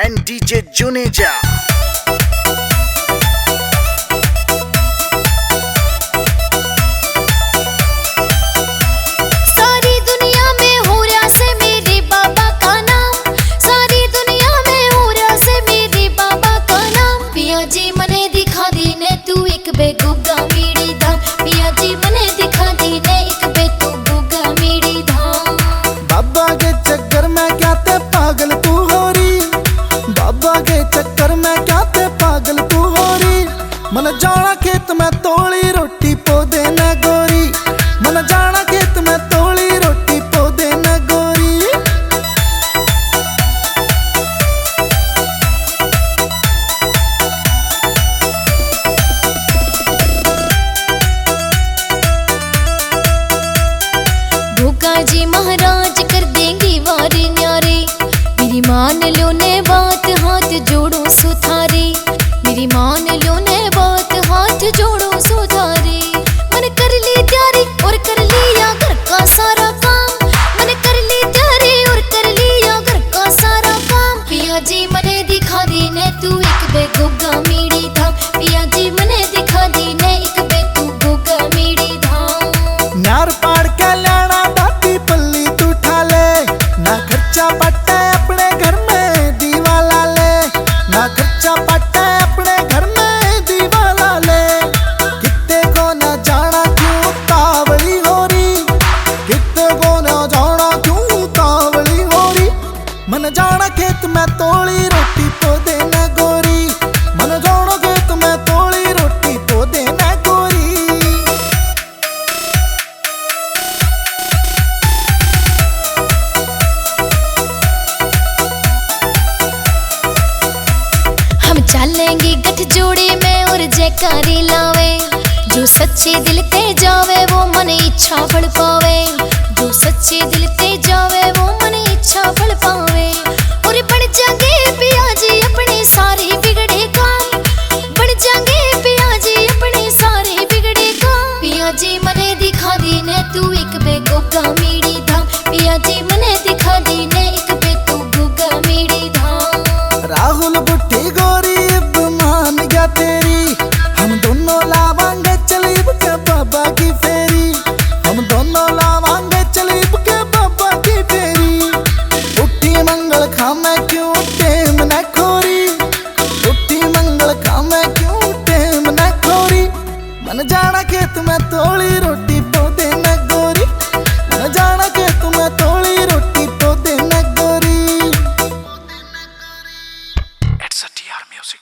and DJ Juneja. मन जाना खेत में तोली रोटी पौधे न गोरी, मन जाना खेत में तोली रोटी पौधे न गोरी। भूखा जी महाराज कर देंगी वारे न्यारे, मेरी मान लो ने बात हाथ जोड़ो सुथारे, मेरी मान लो ने बात हाथ जोड़ो सुधारे। मन कर ली तैयारी और कर लिया घर का सारा काम, मन कर ली तैयारी और कर लिया घर का सारा काम। पिया जी मने दिखा दी ने तू एक बे गोगा मीड़ी धाम, पिया जी मने दिखा दी ने एक बे तू गोगा मीड़ी धाम। नार पाड़ के लाना दाती पल्ली तू ठाले, ना खर्चा पट्टा अपने घर में दीवाला ले, ना खर्चा पट्टा अपने घर में दीवाला ले। कित्ते को ना जाना क्यों तावली हो रही, कित्ते को ना जाना क्यों तावली हो रही। मन जाना खेत में तोली रोटी पौधे न गोरी, मन जाना खेत में तोली रोटी पौधे न गोरी। हम चलेंगे गठजोड़े में और जयकारी लावे, जो सच्चे दिल ते जावे वो मन इच्छा फल पावे, जो सच्चे दिल ते जावे वो मन इच्छा फल पावे। और बन जाएंगे पिया जी अपने सारे बिगड़े काम, बन जाएंगे पिया जी अपने सारे बिगड़े काम। पिया जी मने दिखा दी ने तू एक बे गोगा मीड़ी धाम, पिया जी मने दिखा दी ने एक बे तू गोगा मीड़ी धाम। राहुल बुट्टी गोरी अब मान गया तेरी, हम दोनों लावांगे चलीब के बाबा की फेरी, हम दोनों लावांगे चलीब के बाबा की फेरी। उठी मंगल खामे क्यों टेम न खोरी, उठी मंगल खामे क्यों टेम न खोरी। मन जाना खेत में तोली रोटी पौधे न गोरी, मन जाना खेत में तोली रोटी पौधे न गोरी। It's a TR Music.